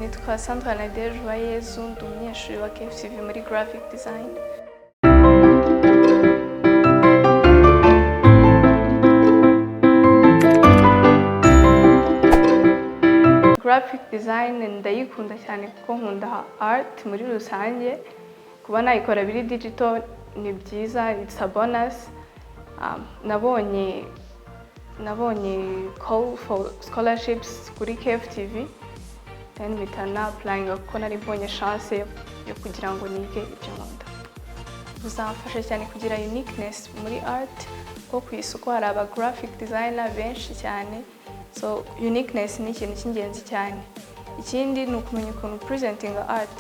nitwa Sandra nadeje Uwayezu, ndi umunyeshuri wa KFTV muri graphic design. Graphic design ndayikunda cyane kuko nkunda art muri rusange. Kuba nayikora biri digital ni byiza, it's a bonus. Nabonye call for scholarships kuri KFTV, then bitana applying kuko nari mbonye chance yo kugira ngo nige ibyo nkunda. Buzamfasha cyane kugira uniqueness muri art, kuko ku isoko hari aba graphic designer benshi cyane, so uniqueness ni ikintu cy'ingenzi cyane. Ikindi ni ukumenya ukuntu presenting art.